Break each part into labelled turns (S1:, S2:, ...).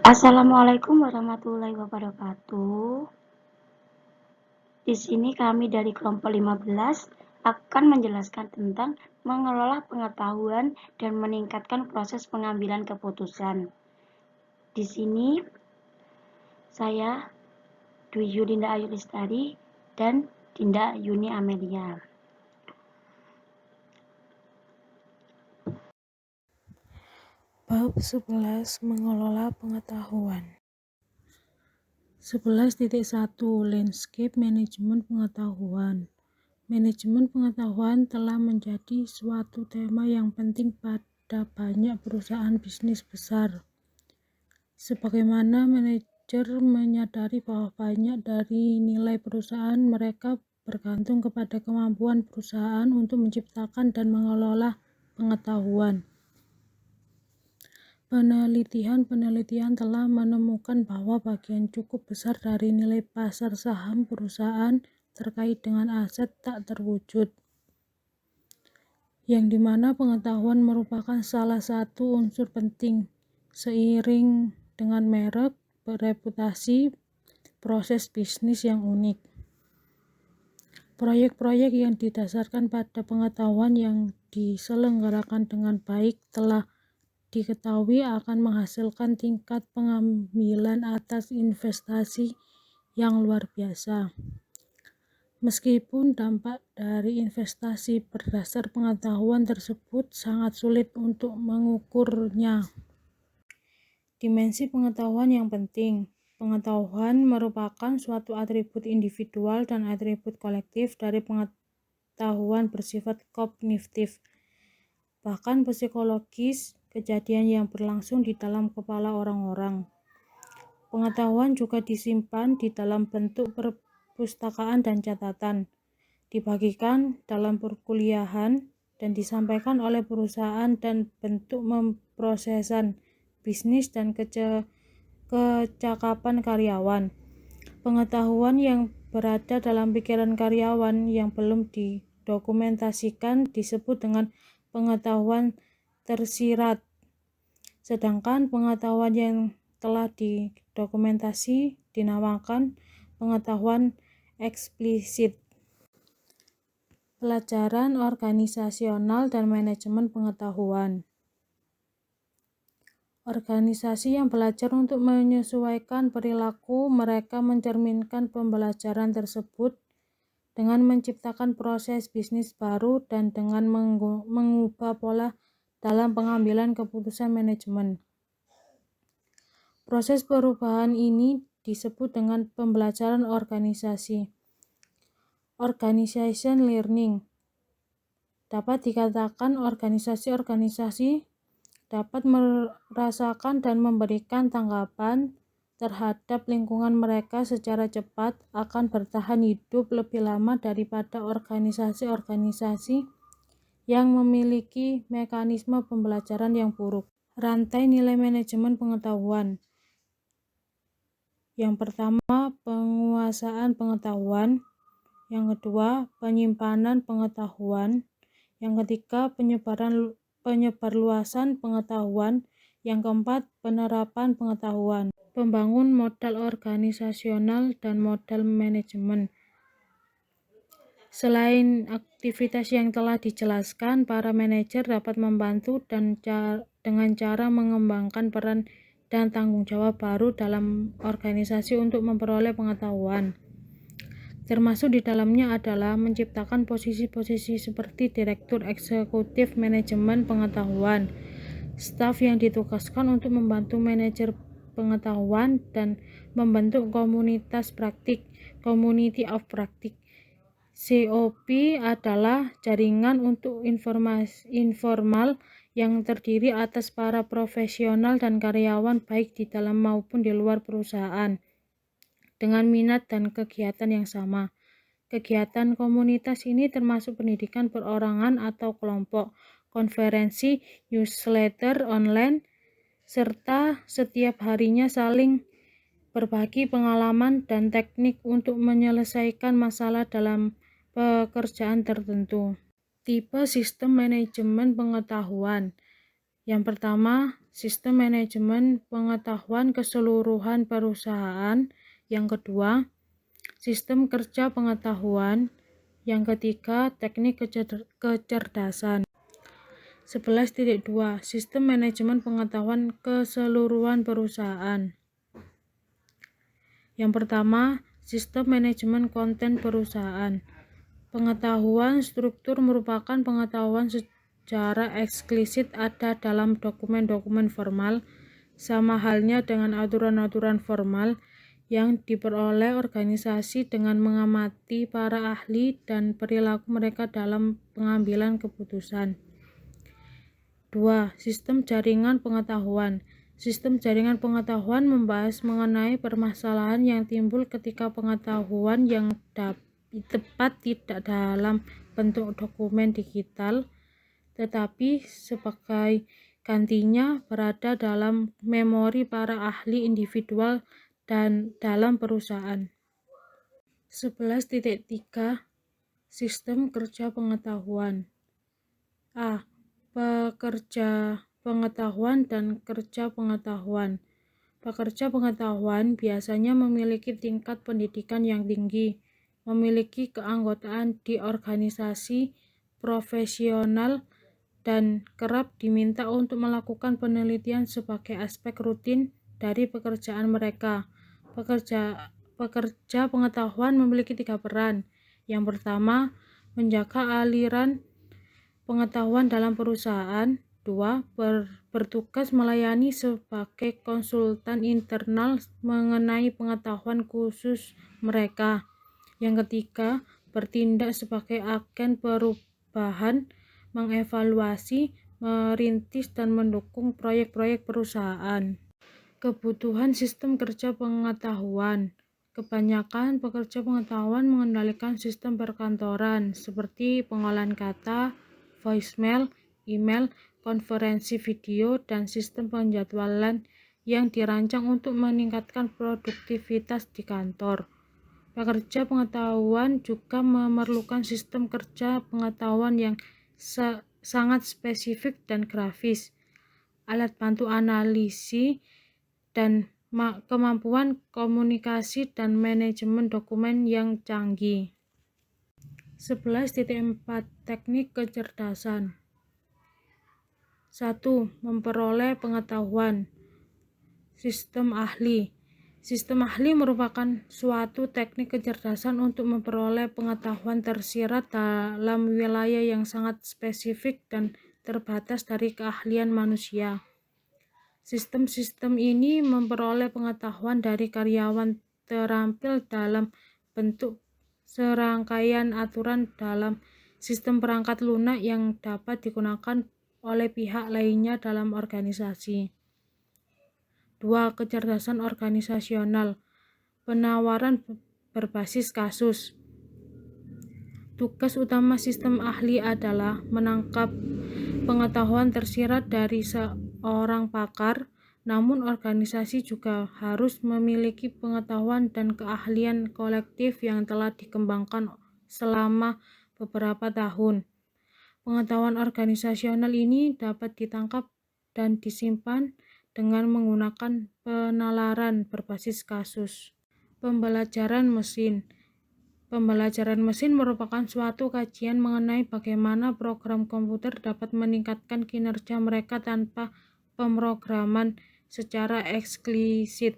S1: Assalamualaikum warahmatullahi wabarakatuh. Di sini kami dari kelompok 15 akan menjelaskan tentang mengelola pengetahuan dan meningkatkan proses pengambilan keputusan. Di sini saya Dwi Yulinda Ayu Lestari dan Dinda Yuni Amelia.
S2: Bab 11 Mengelola Pengetahuan. 11.1 Landscape Manajemen Pengetahuan. Manajemen pengetahuan telah menjadi suatu tema yang penting pada banyak perusahaan bisnis besar. Sebagaimana manajer menyadari bahwa banyak dari nilai perusahaan mereka bergantung kepada kemampuan perusahaan untuk menciptakan dan mengelola pengetahuan. Penelitian telah menemukan bahwa bagian cukup besar dari nilai pasar saham perusahaan terkait dengan aset tak terwujud, yang dimana pengetahuan merupakan salah satu unsur penting. Seiring dengan merek, reputasi, proses bisnis yang unik. Proyek-proyek yang didasarkan pada pengetahuan yang diselenggarakan dengan baik telah diketahui akan menghasilkan tingkat pengambilan atas investasi yang luar biasa. Meskipun dampak dari investasi berdasar pengetahuan tersebut sangat sulit untuk mengukurnya. Dimensi pengetahuan yang penting. Pengetahuan merupakan suatu atribut individual dan atribut kolektif dari pengetahuan bersifat kognitif, bahkan psikologis, kejadian yang berlangsung di dalam kepala orang-orang. Pengetahuan juga disimpan di dalam bentuk perpustakaan dan catatan, dibagikan dalam perkuliahan, dan disampaikan oleh perusahaan dan bentuk pemrosesan bisnis dan kecakapan karyawan. Pengetahuan yang berada dalam pikiran karyawan yang belum didokumentasikan disebut dengan pengetahuan tersirat, sedangkan pengetahuan yang telah didokumentasi dinamakan pengetahuan eksplisit. Pelajaran organisasional dan manajemen pengetahuan. Organisasi yang belajar untuk menyesuaikan perilaku mereka mencerminkan pembelajaran tersebut dengan menciptakan proses bisnis baru dan dengan mengubah pola dalam pengambilan keputusan manajemen. Proses perubahan ini disebut dengan pembelajaran organisasi. Organization learning. Dapat dikatakan organisasi-organisasi dapat merasakan dan memberikan tanggapan terhadap lingkungan mereka secara cepat akan bertahan hidup lebih lama daripada organisasi-organisasi yang memiliki mekanisme pembelajaran yang buruk. Rantai nilai manajemen pengetahuan. Yang pertama, penguasaan pengetahuan. Yang kedua, penyimpanan pengetahuan. Yang ketiga, penyebarluasan pengetahuan. Yang keempat, penerapan pengetahuan. Pembangun modal organisasional dan modal manajemen. Selain aktivitas yang telah dijelaskan, para manajer dapat membantu dengan cara mengembangkan peran dan tanggung jawab baru dalam organisasi untuk memperoleh pengetahuan. Termasuk di dalamnya adalah menciptakan posisi-posisi seperti direktur eksekutif manajemen pengetahuan, staf yang ditugaskan untuk membantu manajer pengetahuan, dan membentuk komunitas praktik, community of practice. COP adalah jaringan untuk informasi informal yang terdiri atas para profesional dan karyawan baik di dalam maupun di luar perusahaan dengan minat dan kegiatan yang sama. Kegiatan komunitas ini termasuk pendidikan perorangan atau kelompok, konferensi, newsletter online, serta setiap harinya saling berbagi pengalaman dan teknik untuk menyelesaikan masalah dalam pekerjaan tertentu. Tipe sistem manajemen pengetahuan. Yang pertama, sistem manajemen pengetahuan keseluruhan perusahaan. Yang kedua, sistem kerja pengetahuan. Yang ketiga, teknik kecerdasan. 11.2 Sistem manajemen pengetahuan keseluruhan perusahaan. Yang pertama, sistem manajemen konten perusahaan. Pengetahuan struktur merupakan pengetahuan secara eksplisit ada dalam dokumen-dokumen formal, sama halnya dengan aturan-aturan formal yang diperoleh organisasi dengan mengamati para ahli dan perilaku mereka dalam pengambilan keputusan. 2. Sistem jaringan pengetahuan. Sistem jaringan pengetahuan membahas mengenai permasalahan yang timbul ketika pengetahuan yang tepat tidak dalam bentuk dokumen digital, tetapi sebagai gantinya berada dalam memori para ahli individual dan dalam perusahaan. 11.3 Sistem kerja pengetahuan. A. Pekerja pengetahuan dan kerja pengetahuan. Pekerja pengetahuan biasanya memiliki tingkat pendidikan yang tinggi, memiliki keanggotaan di organisasi profesional, dan kerap diminta untuk melakukan penelitian sebagai aspek rutin dari pekerjaan mereka. Pekerja pengetahuan memiliki 3 peran. Yang pertama, menjaga aliran pengetahuan dalam perusahaan. 2. Bertugas melayani sebagai konsultan internal mengenai pengetahuan khusus mereka. Yang ketiga, bertindak sebagai agen perubahan, mengevaluasi, merintis, dan mendukung proyek-proyek perusahaan. Kebutuhan sistem kerja pengetahuan. Kebanyakan pekerja pengetahuan mengendalikan sistem perkantoran seperti pengolahan kata, voicemail, email, konferensi video, dan sistem penjadwalan yang dirancang untuk meningkatkan produktivitas di kantor. Pekerja pengetahuan juga memerlukan sistem kerja pengetahuan yang sangat spesifik dan grafis, alat bantu analisis, dan kemampuan komunikasi dan manajemen dokumen yang canggih. 11.4 Teknik kecerdasan. 1. Memperoleh pengetahuan. Sistem ahli. Sistem ahli merupakan suatu teknik kecerdasan untuk memperoleh pengetahuan tersirat dalam wilayah yang sangat spesifik dan terbatas dari keahlian manusia. Sistem-sistem ini memperoleh pengetahuan dari karyawan terampil dalam bentuk serangkaian aturan dalam sistem perangkat lunak yang dapat digunakan oleh pihak lainnya dalam organisasi. 2. Kecerdasan organisasional. Penawaran berbasis kasus. Tugas utama sistem ahli adalah menangkap pengetahuan tersirat dari seorang pakar, namun organisasi juga harus memiliki pengetahuan dan keahlian kolektif yang telah dikembangkan selama beberapa tahun. Pengetahuan organisasional ini dapat ditangkap dan disimpan dengan menggunakan penalaran berbasis kasus. Pembelajaran mesin. Pembelajaran mesin merupakan suatu kajian mengenai bagaimana program komputer dapat meningkatkan kinerja mereka tanpa pemrograman secara eksplisit.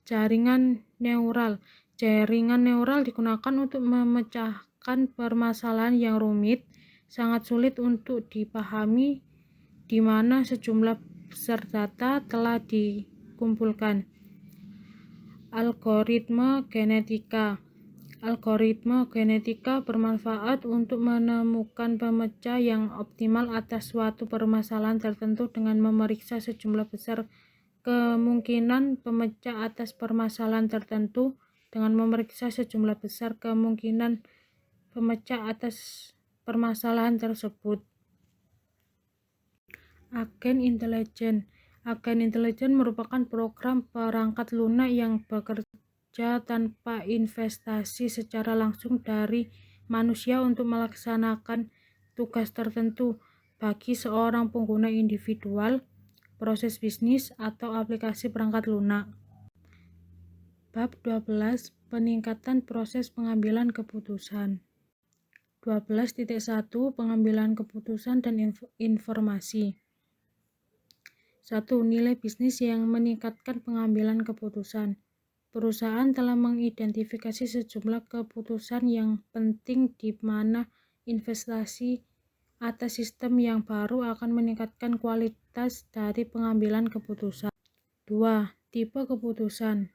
S2: Jaringan neural. Jaringan neural digunakan untuk memecahkan permasalahan yang rumit, sangat sulit untuk dipahami, di mana sejumlah besar data telah dikumpulkan. Algoritma genetika. Algoritma genetika bermanfaat untuk menemukan pemecah yang optimal atas suatu permasalahan tertentu dengan memeriksa sejumlah besar kemungkinan pemecah atas permasalahan tertentu dengan memeriksa sejumlah besar kemungkinan pemecah atas permasalahan tersebut. Agen intelijen. Agen intelijen merupakan program perangkat lunak yang bekerja tanpa investasi secara langsung dari manusia untuk melaksanakan tugas tertentu. bagi seorang pengguna individual, proses bisnis, atau aplikasi perangkat lunak. Bab 12. Peningkatan proses pengambilan keputusan. 12.1 Pengambilan keputusan dan informasi. 1. Nilai bisnis yang meningkatkan pengambilan keputusan. Perusahaan telah mengidentifikasi sejumlah keputusan yang penting di mana investasi atas sistem yang baru akan meningkatkan kualitas dari pengambilan keputusan. 2. Tipe keputusan.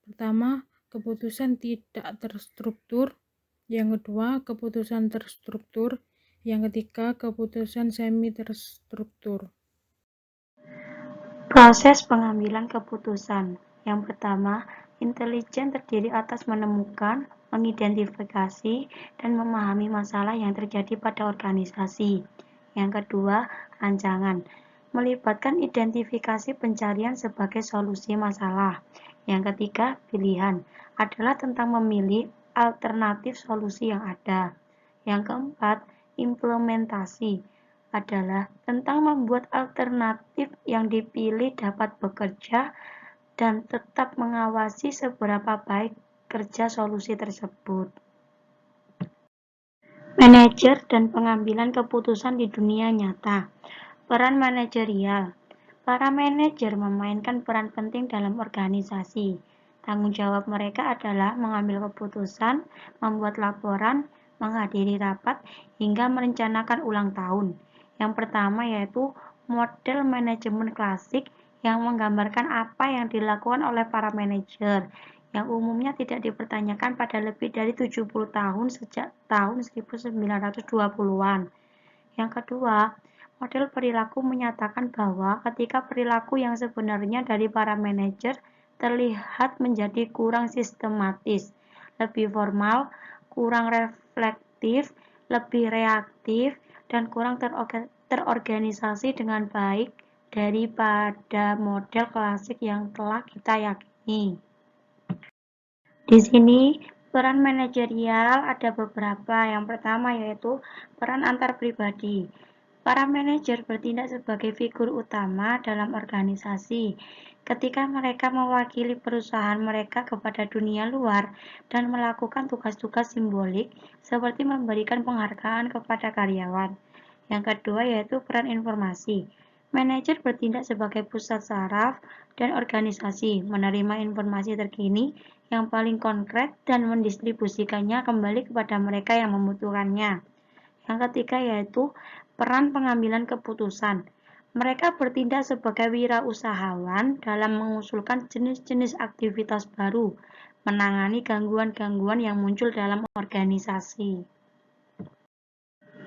S2: Pertama, keputusan tidak terstruktur. Yang kedua, keputusan terstruktur. Yang ketiga, keputusan semi terstruktur.
S1: Proses pengambilan keputusan. Yang pertama, intelijen terdiri atas menemukan, mengidentifikasi, dan memahami masalah yang terjadi pada organisasi. Yang kedua, rancangan. Melibatkan identifikasi pencarian sebagai solusi masalah. Yang ketiga, pilihan. Adalah tentang memilih alternatif solusi yang ada. Yang keempat, implementasi adalah tentang membuat alternatif yang dipilih dapat bekerja dan tetap mengawasi seberapa baik kerja solusi tersebut. Manajer dan pengambilan keputusan di dunia nyata. Peran manajerial. Para manajer memainkan peran penting dalam organisasi. Tanggung jawab mereka adalah mengambil keputusan, membuat laporan, menghadiri rapat, hingga merencanakan ulang tahun. Yang pertama yaitu model manajemen klasik yang menggambarkan apa yang dilakukan oleh para manajer, yang umumnya tidak dipertanyakan pada lebih dari 70 tahun sejak tahun 1920-an. Yang kedua, model perilaku menyatakan bahwa ketika perilaku yang sebenarnya dari para manajer terlihat menjadi kurang sistematis, lebih formal, kurang reflektif, lebih reaktif, dan kurang terorganisasi dengan baik daripada model klasik yang telah kita yakini. Di sini peran manajerial ada beberapa. Yang pertama yaitu peran antar pribadi. Para manajer bertindak sebagai figur utama dalam organisasi ketika mereka mewakili perusahaan mereka kepada dunia luar dan melakukan tugas-tugas simbolik seperti memberikan penghargaan kepada karyawan. Yang kedua yaitu peran informasi. Manajer bertindak sebagai pusat saraf dan organisasi, menerima informasi terkini yang paling konkret dan mendistribusikannya kembali kepada mereka yang membutuhkannya. Yang ketiga yaitu peran pengambilan keputusan. Mereka bertindak sebagai wirausahawan dalam mengusulkan jenis-jenis aktivitas baru, menangani gangguan-gangguan yang muncul dalam organisasi.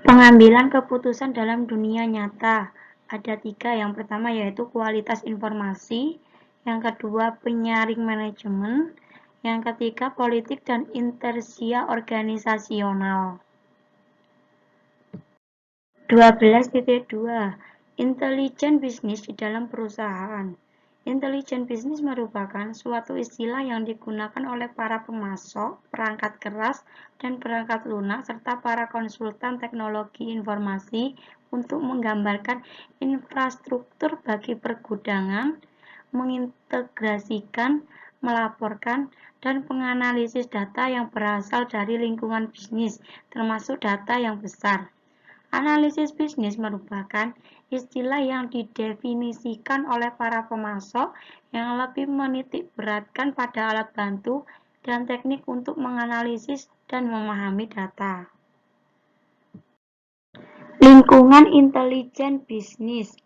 S1: Pengambilan keputusan dalam dunia nyata ada 3. Yang pertama yaitu kualitas informasi, yang kedua penyaring manajemen, yang ketiga politik dan inersia organisasional. 12.2 Intelijen bisnis di dalam perusahaan. Intelijen bisnis merupakan suatu istilah yang digunakan oleh para pemasok, perangkat keras, dan perangkat lunak, serta para konsultan teknologi informasi untuk menggambarkan infrastruktur bagi pergudangan, mengintegrasikan, melaporkan, dan menganalisis data yang berasal dari lingkungan bisnis, termasuk data yang besar. Analisis bisnis merupakan istilah yang didefinisikan oleh para pemasok yang lebih menitik beratkan pada alat bantu dan teknik untuk menganalisis dan memahami data. Lingkungan intelijen bisnis.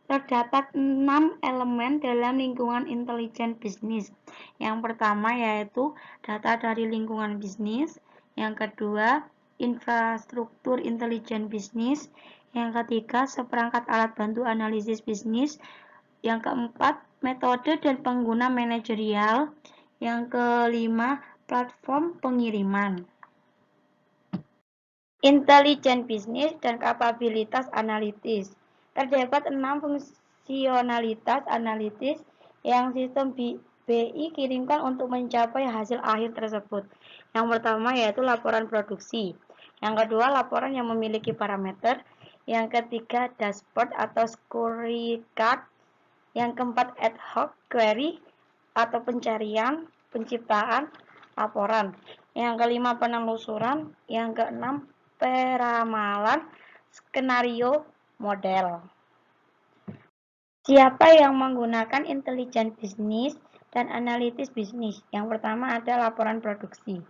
S1: Terdapat 6 elemen dalam lingkungan intelijen bisnis. Yang pertama yaitu data dari lingkungan bisnis, yang kedua infrastruktur intelijen bisnis, yang ketiga seperangkat alat bantu analisis bisnis, yang keempat metode dan pengguna manajerial, yang kelima platform pengiriman. Intelijen bisnis dan kapabilitas analitis. Terdapat 6 fungsionalitas analitis yang sistem BI kirimkan untuk mencapai hasil akhir tersebut. Yang pertama yaitu laporan produksi. Yang kedua, laporan yang memiliki parameter. Yang ketiga, dashboard atau scorecard. Yang keempat, ad hoc query atau pencarian, penciptaan, laporan. Yang kelima, penelusuran. Yang keenam, peramalan, skenario, model. Siapa yang menggunakan intelijen bisnis dan analitis bisnis? Yang pertama ada laporan produksi.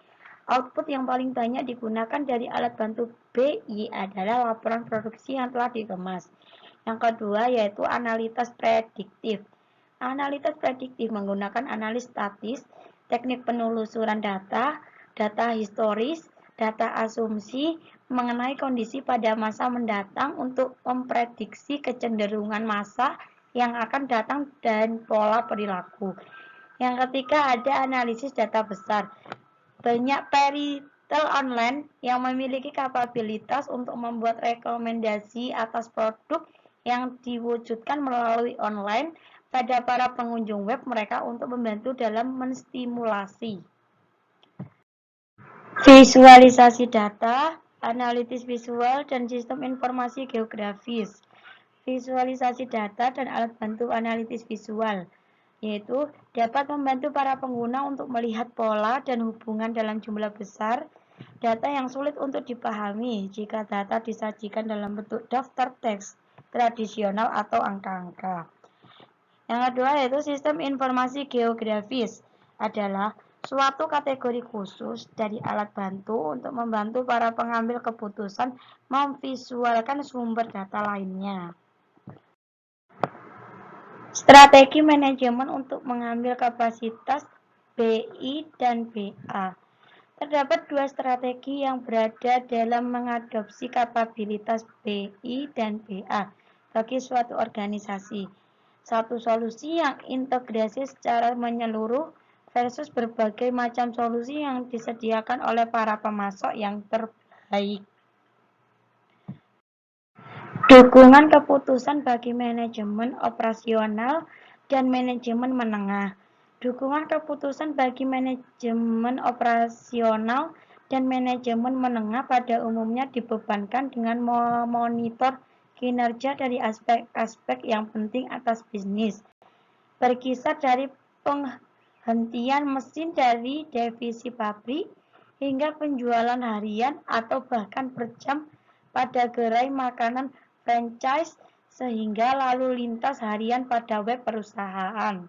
S1: Output yang paling banyak digunakan dari alat bantu BI adalah laporan produksi yang telah dikemas. Yang kedua yaitu analitas prediktif. Analitas prediktif menggunakan analis statis, teknik penelusuran data, data historis, data asumsi mengenai kondisi pada masa mendatang untuk memprediksi kecenderungan masa yang akan datang dan pola perilaku. Yang ketiga ada analisis data besar. Banyak retail online yang memiliki kapabilitas untuk membuat rekomendasi atas produk yang diwujudkan melalui online pada para pengunjung web mereka untuk membantu dalam menstimulasi visualisasi data, analitis visual, dan sistem informasi geografis. Visualisasi data dan alat bantu analitis visual, yaitu dapat membantu para pengguna untuk melihat pola dan hubungan dalam jumlah besar data yang sulit untuk dipahami jika data disajikan dalam bentuk daftar teks tradisional atau angka-angka. Yang kedua yaitu sistem informasi geografis adalah suatu kategori khusus dari alat bantu untuk membantu para pengambil keputusan memvisualkan sumber data lainnya. Strategi manajemen untuk mengambil kapasitas BI dan BA. Terdapat dua strategi yang berada dalam mengadopsi kapabilitas BI dan BA bagi suatu organisasi. Satu solusi yang integrasi secara menyeluruh versus berbagai macam solusi yang disediakan oleh para pemasok yang terbaik. Dukungan keputusan bagi manajemen operasional dan manajemen menengah. Dukungan keputusan bagi manajemen operasional dan manajemen menengah pada umumnya dibebankan dengan memonitor kinerja dari aspek-aspek yang penting atas bisnis, berkisar dari penghentian mesin dari divisi pabrik hingga penjualan harian atau bahkan per jam pada gerai makanan franchise sehingga lalu lintas harian pada web perusahaan.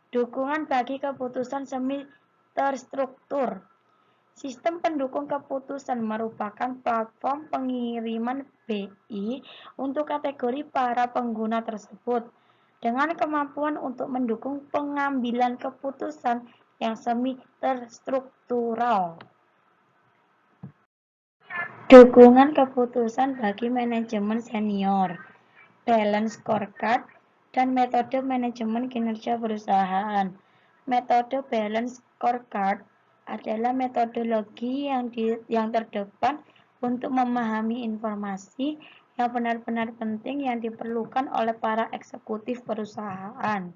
S1: Dukungan bagi keputusan semi terstruktur. Sistem pendukung keputusan merupakan platform pengiriman BI untuk kategori para pengguna tersebut dengan kemampuan untuk mendukung pengambilan keputusan yang semi terstruktural. Dukungan keputusan bagi manajemen senior, balance scorecard, dan metode manajemen kinerja perusahaan. Metode balance scorecard adalah metodologi yang terdepan untuk memahami informasi yang benar-benar penting yang diperlukan oleh para eksekutif perusahaan.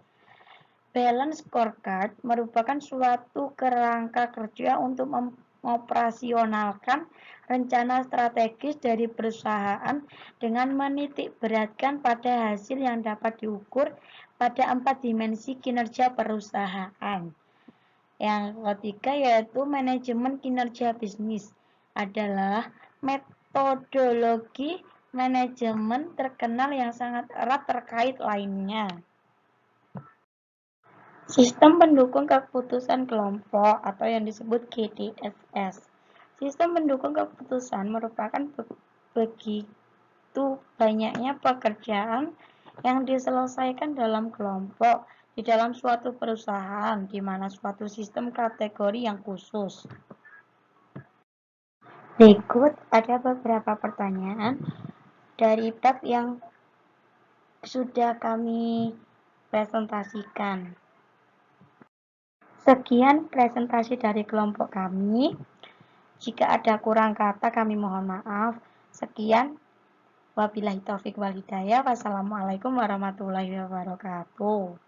S1: Balance scorecard merupakan suatu kerangka kerja untuk mengoperasionalkan rencana strategis dari perusahaan dengan menitik beratkan pada hasil yang dapat diukur pada 4 dimensi kinerja perusahaan. Yang ketiga yaitu manajemen kinerja bisnis adalah metodologi manajemen terkenal yang sangat erat terkait lainnya. Sistem pendukung keputusan kelompok atau yang disebut GDSS. Sistem pendukung keputusan merupakan begitu banyaknya pekerjaan yang diselesaikan dalam kelompok di dalam suatu perusahaan, di mana suatu sistem kategori yang khusus. Berikut ada beberapa pertanyaan dari bab yang sudah kami presentasikan. Sekian presentasi dari kelompok kami. Jika ada kurang kata kami mohon maaf. Sekian. Wabillahi taufik wal hidayah. Wassalamualaikum warahmatullahi wabarakatuh.